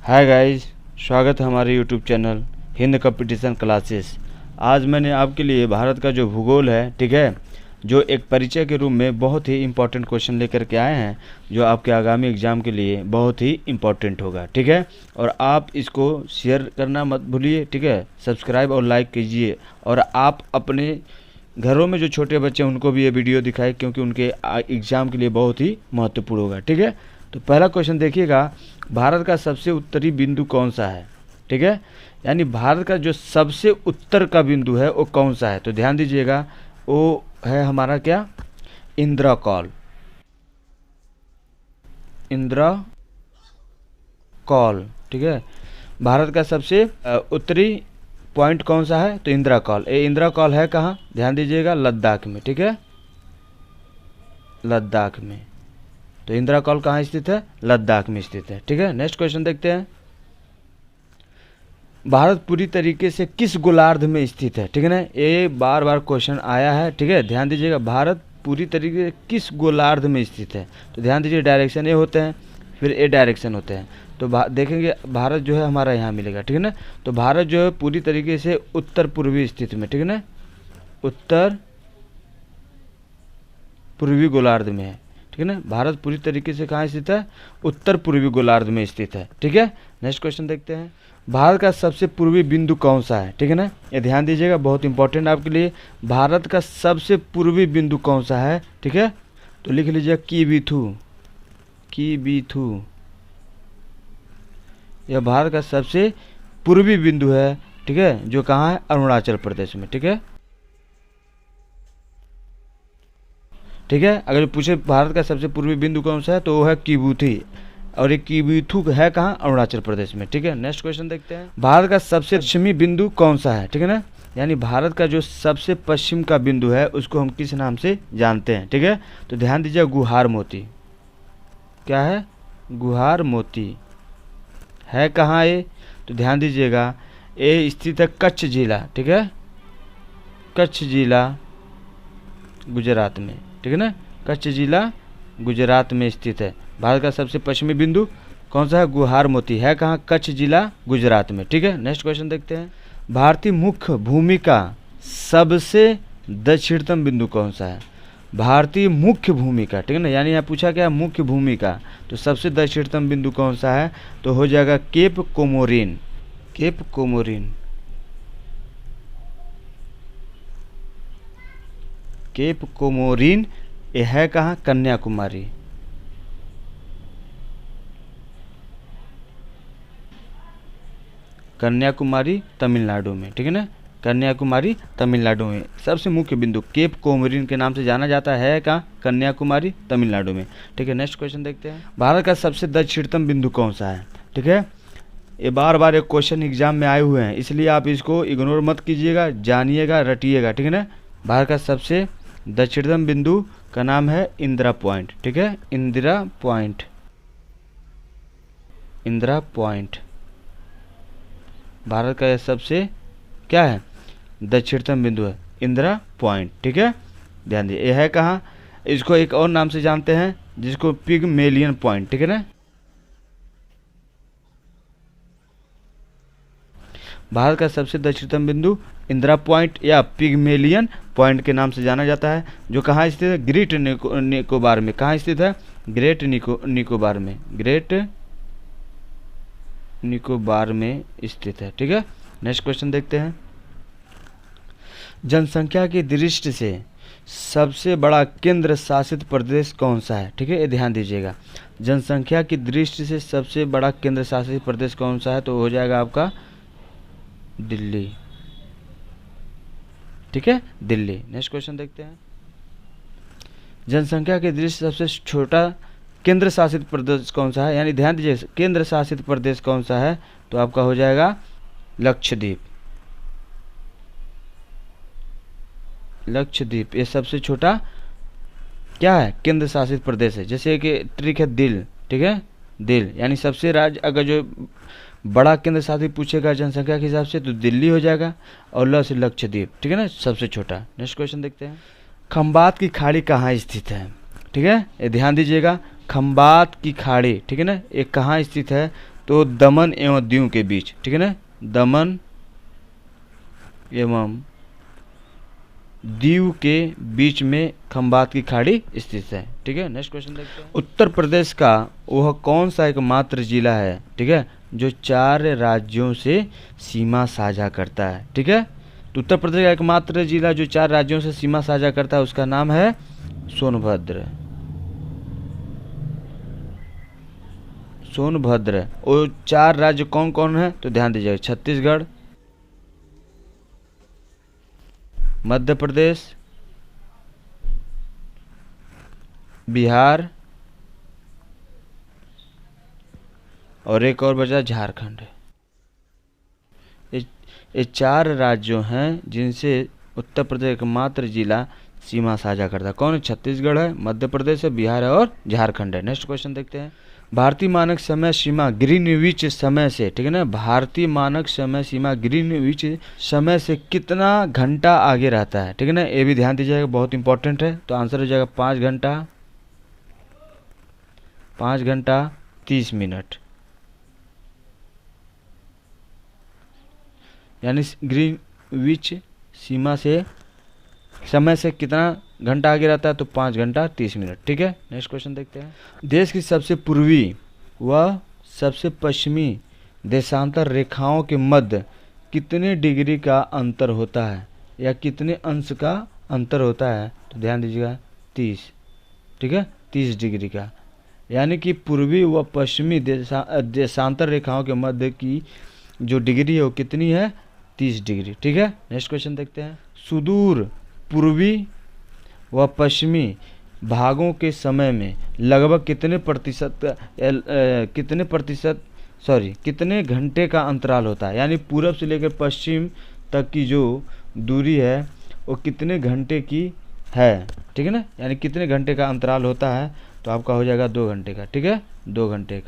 Hi guys, स्वागत है हमारे YouTube channel Hind competition classes. आज मैंने आपके लिए भारत का जो भूगोल है, ठीक है, जो एक परिचय के रूप में बहुत ही इम्पोर्टेंट क्वेश्चन लेकर के आए हैं, जो आपके आगामी एग्जाम के लिए बहुत ही इम्पोर्टेंट होगा, ठीक है। और आप इसको शेयर करना मत भूलिए, ठीक है, सब्सक्राइब और लाइक कीजिए। और आप अपने घरों में जो छोटे बच्चे हैं उनको भी ये वीडियो दिखाएं, क्योंकि उनके एग्ज़ाम के लिए बहुत ही महत्वपूर्ण होगा, ठीक है। तो पहला क्वेश्चन देखिएगा, भारत का सबसे उत्तरी बिंदु कौन सा है, ठीक है, यानी भारत का जो सबसे उत्तर का बिंदु है वो कौन सा है। तो ध्यान दीजिएगा, वो है हमारा क्या, इंद्रकौल। इंद्रकौल, ठीक है। भारत का सबसे उत्तरी पॉइंट कौन सा है, तो इंद्रकौल। ये इंद्रकौल है कहाँ, ध्यान दीजिएगा, लद्दाख में, ठीक है, लद्दाख में। तो इंद्रकौल कहाँ स्थित है, लद्दाख में स्थित है, ठीक है। नेक्स्ट क्वेश्चन देखते हैं, भारत पूरी तरीके से किस गोलार्ध में स्थित है, ठीक है ना। ये बार बार क्वेश्चन आया है, ठीक है, ध्यान दीजिएगा, भारत पूरी तरीके से किस गोलार्ध में स्थित है। तो ध्यान दीजिए, डायरेक्शन ए होते हैं, फिर ए डायरेक्शन होते हैं। तो देखेंगे भारत जो है हमारा यहाँ मिलेगा, ठीक है ना। तो भारत जो है पूरी तरीके से उत्तर पूर्वी स्थिति में, ठीक है ना, उत्तर पूर्वी गोलार्ध में है, ठीक है ना। भारत पूरी तरीके से कहाँ स्थित है, उत्तर पूर्वी गोलार्ध में स्थित है, ठीक है। नेक्स्ट क्वेश्चन देखते हैं, भारत का सबसे पूर्वी बिंदु कौन सा है, ठीक है ना। ये ध्यान दीजिएगा, बहुत इंपॉर्टेंट आपके लिए, भारत का सबसे पूर्वी बिंदु कौन सा है, ठीक है। तो लिख लीजिए कीबीथू, कीबीथू, यह भारत का सबसे पूर्वी बिंदु है, ठीक है, जो कहाँ है, अरुणाचल प्रदेश में, ठीक है, ठीक है। अगर पूछे भारत का सबसे पूर्वी बिंदु कौन सा है, तो वो है कीबूथी, और ये कीबीथू है कहाँ, अरुणाचल प्रदेश में, ठीक है। नेक्स्ट क्वेश्चन देखते हैं, भारत का सबसे पश्चिमी बिंदु कौन सा है, ठीक है ना, यानी भारत का जो सबसे पश्चिम का बिंदु है उसको हम किस नाम से जानते हैं, ठीक है। तो ध्यान दीजिए, गुहार मोती, क्या है, गुहार मोती है कहाँ ये, तो ध्यान दीजिएगा, ये स्थित है कच्छ जिला, ठीक है, कच्छ जिला गुजरात में, ठीक है ना, कच्छ जिला गुजरात में स्थित है। भारत का सबसे पश्चिमी बिंदु कौन सा है, गुहार मोती है कहाँ, कच्छ जिला गुजरात में, ठीक है। नेक्स्ट क्वेश्चन देखते हैं, भारतीय मुख्य भूमि का सबसे दक्षिणतम बिंदु कौन सा है। भारतीय मुख्य भूमि का, ठीक है ना, यानी यहाँ पूछा क्या, मुख्य भूमि का, तो सबसे दक्षिणतम बिंदु कौन सा है, तो हो जाएगा Cape Comorin, Cape Comorin, Cape Comorin. ये है कहाँ, कन्याकुमारी, कन्याकुमारी तमिलनाडु में, ठीक है ना, कन्याकुमारी तमिलनाडु में सबसे मुख्य बिंदु केप कोमोरिन के नाम से जाना जाता है कहाँ, कन्याकुमारी तमिलनाडु में, ठीक है। नेक्स्ट क्वेश्चन देखते हैं, भारत का सबसे दक्षिणतम बिंदु कौन सा है, ठीक है। ये बार बार एक क्वेश्चन एग्जाम में आए हुए हैं, इसलिए आप इसको इग्नोर मत कीजिएगा, जानिएगा, रटिएगा, ठीक है ना। भारत का सबसे दक्षिणतम बिंदु का नाम है इंदिरा पॉइंट, ठीक है, इंदिरा पॉइंट, इंदिरा पॉइंट भारत का सबसे क्या है, दक्षिणतम बिंदु है, इंदिरा पॉइंट, ठीक है। ध्यान दिए, यह है कहाँ, इसको एक और नाम से जानते हैं जिसको पिगमेलियन पॉइंट, ठीक है ना। भारत का सबसे दक्षिणतम बिंदु इंदिरा पॉइंट या पिगमेलियन पॉइंट के नाम से जाना जाता है, जो कहाँ स्थित है, ग्रेट निकोबार में, कहाँ स्थित है, ग्रेट निकोबार में, ग्रेट निकोबार में स्थित है, ठीक है। नेक्स्ट क्वेश्चन देखते हैं, जनसंख्या की दृष्टि से सबसे बड़ा केंद्र शासित प्रदेश कौन सा है, ठीक है, ये ध्यान दीजिएगा, जनसंख्या की दृष्टि से सबसे बड़ा केंद्र शासित प्रदेश कौन सा है, तो हो जाएगा आपका दिल्ली, ठीक है, दिल्ली। नेक्स्ट क्वेश्चन देखते हैं, जनसंख्या की दृष्टि से सबसे छोटा केंद्र शासित प्रदेश कौन सा है, यानी ध्यान दीजिए, केंद्र शासित प्रदेश कौन सा है, तो आपका हो जाएगा लक्षद्वीप, लक्षद्वीप ये सबसे छोटा क्या है, केंद्र शासित प्रदेश है। जैसे कि ट्रिक है दिल, ठीक है, दिल, यानी सबसे राज्य अगर जो बड़ा केंद्र शासित पूछेगा जनसंख्या के हिसाब से तो दिल्ली हो जाएगा, और ल से लक्षद्वीप, ठीक है ना, सबसे छोटा। नेक्स्ट क्वेश्चन देखते हैं, खंबात की खाड़ी कहाँ स्थित है, ठीक है, ये ध्यान दीजिएगा, खंबात की खाड़ी, ठीक है ना, ये कहाँ स्थित है, तो दमन एवं दीव के बीच, ठीक है ना, दमन एवं दीव के बीच में खंबात की खाड़ी स्थित है, ठीक है। नेक्स्ट क्वेश्चन देखते हैं। उत्तर प्रदेश का वह कौन सा एकमात्र जिला है, ठीक है, जो 4 राज्यों से सीमा साझा करता है, ठीक है। तो उत्तर प्रदेश का एकमात्र जिला जो 4 राज्यों से सीमा साझा करता है उसका नाम है सोनभद्र। सोनभद्र। वो 4 राज्य कौन कौन है तो ध्यान दीजिएगा, छत्तीसगढ़, मध्य प्रदेश, बिहार और एक और बचा झारखंड। ये 4 राज्यों हैं जिनसे उत्तर प्रदेश एकमात्र जिला सीमा साझा करता है। कौन है? छत्तीसगढ़ है, मध्य प्रदेश है, बिहार है और झारखंड है। नेक्स्ट क्वेश्चन देखते हैं। भारतीय मानक समय सीमा ग्रीनविच समय से, ठीक है ना, भारतीय मानक समय सीमा ग्रीनविच समय से कितना घंटा आगे रहता है, ठीक है ना, ये भी ध्यान दीजिएगा, बहुत इंपॉर्टेंट है। तो आंसर हो जाएगा 5 घंटा 30 मिनट, यानी ग्रीनविच सीमा से समय से कितना घंटा आगे रहता है तो 5 घंटा 30 मिनट, ठीक है। नेक्स्ट क्वेश्चन देखते हैं। देश की सबसे पूर्वी व सबसे पश्चिमी देशांतर रेखाओं के मध्य कितने डिग्री का अंतर होता है या कितने अंश का अंतर होता है, तो ध्यान दीजिएगा 30, ठीक है, 30 डिग्री का, यानी कि पूर्वी व पश्चिमी देशांतर रेखाओं के मध्य की जो डिग्री है वो कितनी है, 30 डिग्री, ठीक है। नेक्स्ट क्वेश्चन देखते हैं। सुदूर पूर्वी व पश्चिमी भागों के समय में लगभग कितने घंटे का अंतराल होता है, यानी पूरब से लेकर पश्चिम तक की जो दूरी है वो कितने घंटे की है, ठीक है ना, यानी कितने घंटे का अंतराल होता है, तो आपका हो जाएगा 2 घंटे का, ठीक है, 2 घंटे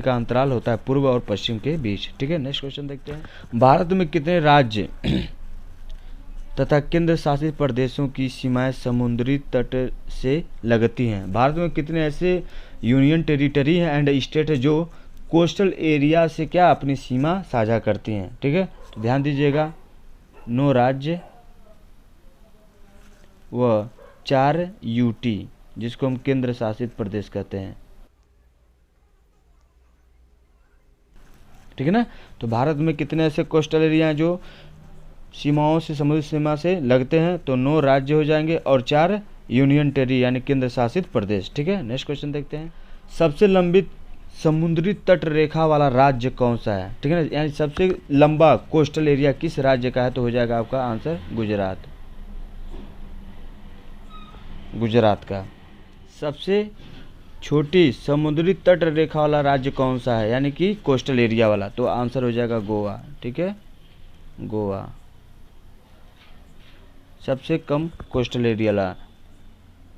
का अंतराल होता है पूर्व और पश्चिम के बीच, ठीक है। नेक्स्ट क्वेश्चन देखते हैं। भारत में कितने राज्य तथा केंद्र शासित प्रदेशों की सीमाएं समुद्री तट से लगती हैं? भारत में कितने ऐसे यूनियन टेरिटरी एंड स्टेट है जो कोस्टल एरिया से क्या अपनी सीमा साझा करती हैं, ठीक है। तो ध्यान दीजिएगा, 9 राज्य व 4 यूटी जिसको हम केंद्र शासित प्रदेश कहते हैं, ठीक है ना। तो भारत में कितने ऐसे कोस्टल एरिया हैं जो सीमाओं से समुद्री सीमा से लगते हैं, तो 9 राज्य हो जाएंगे और 4 यूनियन टेरी यानी केंद्र शासित प्रदेश, ठीक है। नेक्स्ट क्वेश्चन देखते हैं। सबसे लंबी समुद्री तट रेखा वाला राज्य कौन सा है, ठीक है ना, यानी सबसे लंबा कोस्टल एरिया किस राज्य का है, तो हो जाएगा आपका आंसर गुजरात का। सबसे छोटी समुद्री तट रेखा वाला राज्य कौन सा है, यानी कि कोस्टल एरिया वाला, तो आंसर हो जाएगा गोवा, ठीक है, गोवा सबसे कम कोस्टल एरिया वाला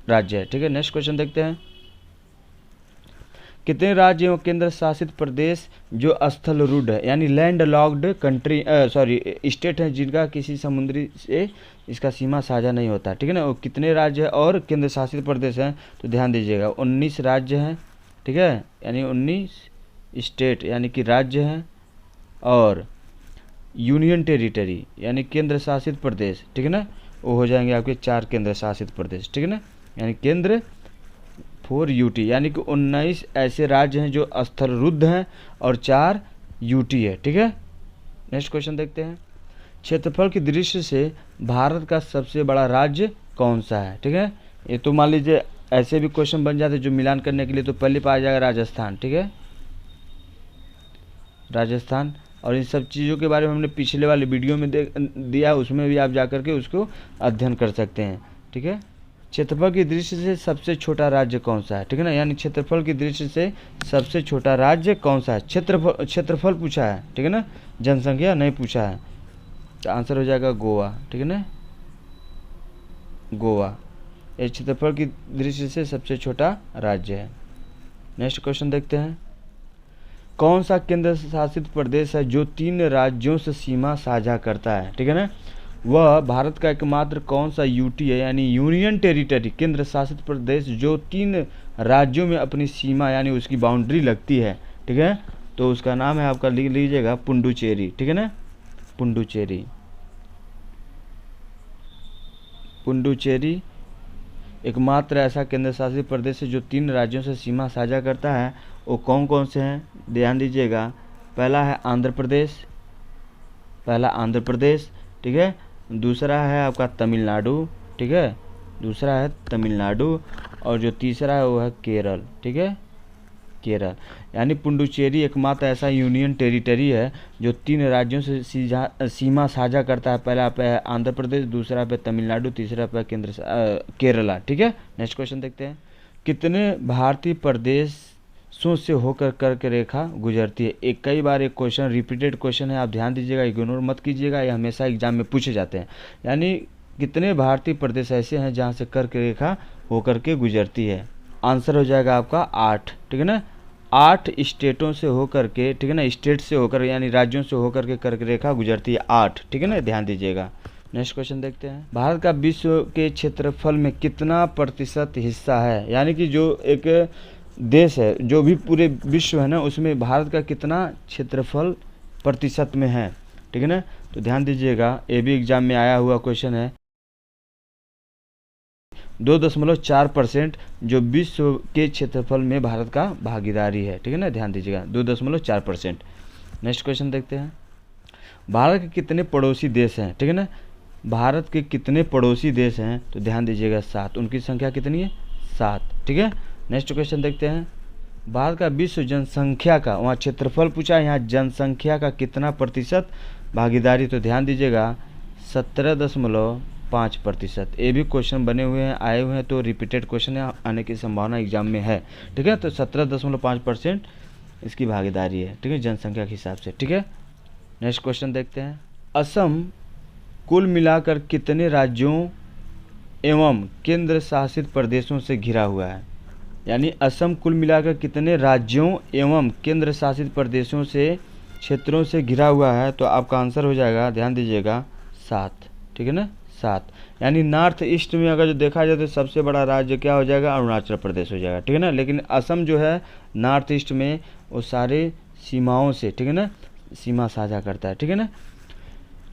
राज्य है, ठीक है। नेक्स्ट क्वेश्चन देखते हैं। कितने राज्य एवं केंद्र शासित प्रदेश जो स्थल रूढ़ है यानी लैंड लॉक्ड कंट्री स्टेट है जिनका किसी समुद्री से इसका सीमा साझा नहीं होता, ठीक है ना, वो कितने राज्य और केंद्र शासित प्रदेश हैं, तो ध्यान दीजिएगा 19 राज्य हैं, ठीक है, यानी 19 स्टेट यानी कि राज्य हैं और यूनियन टेरिटरी यानी केंद्र शासित प्रदेश, ठीक है ना, वो हो जाएंगे आपके 4 केंद्र शासित प्रदेश, ठीक है ना, यानी केंद्र 4 यूटी यानी कि 19 ऐसे राज्य हैं जो स्थलरुद्ध हैं और 4 यूटी है, ठीक है। नेक्स्ट क्वेश्चन देखते हैं। क्षेत्रफल की दृष्टि से भारत का सबसे बड़ा राज्य कौन सा है, ठीक है, ये तो मान लीजिए ऐसे भी क्वेश्चन बन जाते जो मिलान करने के लिए, तो पहले पाया जाएगा राजस्थान, ठीक है, राजस्थान, और इन सब चीज़ों के बारे में हमने पिछले वाले वीडियो में दिया, उसमें भी आप जाकर के उसको अध्ययन कर सकते हैं, ठीक है। क्षेत्रफल की दृष्टि से सबसे छोटा राज्य कौन सा है, ठीक है ना, यानी क्षेत्रफल की दृष्टि से सबसे छोटा राज्य कौन सा है, क्षेत्रफल पूछा है, ठीक है ना, जनसंख्या नहीं पूछा है, तो आंसर हो जाएगा गोवा, ठीक है ना, गोवा ये क्षेत्रफल की दृष्टि से सबसे छोटा राज्य है। नेक्स्ट क्वेश्चन देखते हैं। कौन सा केंद्र शासित प्रदेश है जो 3 राज्यों से सीमा साझा करता है, ठीक है ना, वह भारत का एकमात्र कौन सा यूटी है यानी यूनियन टेरिटरी केंद्र शासित प्रदेश जो 3 राज्यों में अपनी सीमा यानी उसकी बाउंड्री लगती है, ठीक है, तो उसका नाम है आपका, लिख लीजिएगा पुडुचेरी, ठीक है ना, पुडुचेरी। पुडुचेरी एकमात्र ऐसा केंद्र शासित प्रदेश है जो 3 राज्यों से सीमा साझा करता है। वो कौन कौन से हैं, ध्यान दीजिएगा। पहला है आंध्र प्रदेश, ठीक है। दूसरा है आपका तमिलनाडु, ठीक है, दूसरा है तमिलनाडु। और जो तीसरा है वो है केरल, ठीक है, केरल। यानी पुडुचेरी एकमात्र ऐसा यूनियन टेरिटरी है जो 3 राज्यों से सीमा साझा करता है। पहला पे है आंध्र प्रदेश, दूसरा पे तमिलनाडु, तीसरा पे केरला, ठीक है। नेक्स्ट क्वेश्चन देखते हैं। कितने भारतीय प्रदेशों से होकर कर्क रेखा गुजरती है? एक कई बार एक क्वेश्चन रिपीटेड क्वेश्चन है, आप ध्यान दीजिएगा, इग्नोर मत कीजिएगा, ये हमेशा एग्जाम में पूछे जाते हैं। यानी कितने भारतीय प्रदेश ऐसे हैं जहाँ से कर्क रेखा होकर के गुजरती है? आंसर हो जाएगा आपका 8, ठीक है ना। 8 स्टेटों से होकर के, ठीक है ना, स्टेट से होकर यानी राज्यों से होकर के कर्क रेखा गुजरती है 8, ठीक है ना, ध्यान दीजिएगा। नेक्स्ट क्वेश्चन देखते हैं। भारत का विश्व के क्षेत्रफल में कितना प्रतिशत हिस्सा है? यानी कि जो एक देश है, जो भी पूरे विश्व है ना, उसमें भारत का कितना क्षेत्रफल प्रतिशत में है, ठीक है ना। तो ध्यान दीजिएगा, ये भी एग्जाम में आया हुआ क्वेश्चन है। 2.4% जो विश्व के क्षेत्रफल में भारत का भागीदारी है, ठीक है ना, ध्यान दीजिएगा 2.4%। नेक्स्ट क्वेश्चन देखते हैं। भारत के कितने पड़ोसी देश हैं, ठीक है ना, भारत के कितने पड़ोसी देश हैं? तो ध्यान दीजिएगा 7, उनकी संख्या कितनी है? 7, ठीक है। नेक्स्ट क्वेश्चन देखते हैं। भारत का विश्व जनसंख्या का, वहाँ क्षेत्रफल पूछा, यहाँ जनसंख्या का कितना प्रतिशत भागीदारी? तो ध्यान दीजिएगा 17.5%। ये भी क्वेश्चन बने हुए हैं, आए हुए हैं, तो रिपीटेड क्वेश्चन है, आने की संभावना एग्जाम में है, ठीक है। तो 17.5% इसकी भागीदारी है, ठीक है, जनसंख्या के हिसाब से, ठीक है। नेक्स्ट क्वेश्चन देखते हैं। असम कुल मिलाकर कितने राज्यों एवं केंद्र शासित प्रदेशों से घिरा हुआ है? यानी असम कुल मिलाकर कितने राज्यों एवं केंद्र शासित प्रदेशों से, क्षेत्रों से घिरा हुआ है? तो आपका आंसर हो जाएगा, ध्यान दीजिएगा 7, ठीक है ना, 7। यानी नॉर्थ ईस्ट में अगर जो देखा जाए तो सबसे बड़ा राज्य क्या हो जाएगा? अरुणाचल प्रदेश हो जाएगा, ठीक है ना। लेकिन असम जो है नॉर्थ ईस्ट में वो सारे सीमाओं से, ठीक है ना, सीमा साझा करता है, ठीक है ना।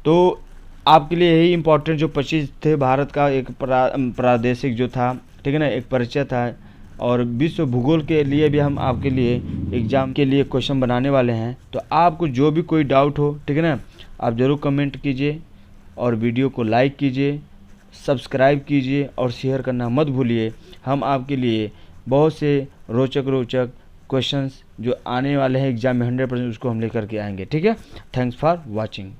तो आपके लिए यही इंपॉर्टेंट जो 25 थे, भारत का एक प्रादेशिक जो था, ठीक है ना, एक परिचय था। और विश्व भूगोल के लिए भी हम आपके लिए एग्ज़ाम के लिए क्वेश्चन बनाने वाले हैं। तो आपको जो भी कोई डाउट हो, ठीक है ना, आप ज़रूर कमेंट कीजिए और वीडियो को लाइक कीजिए, सब्सक्राइब कीजिए और शेयर करना मत भूलिए। हम आपके लिए बहुत से रोचक क्वेश्चंस जो आने वाले हैं एग्ज़ाम में 100% उसको हम लेकर के आएंगे, ठीक है। Thanks for watching.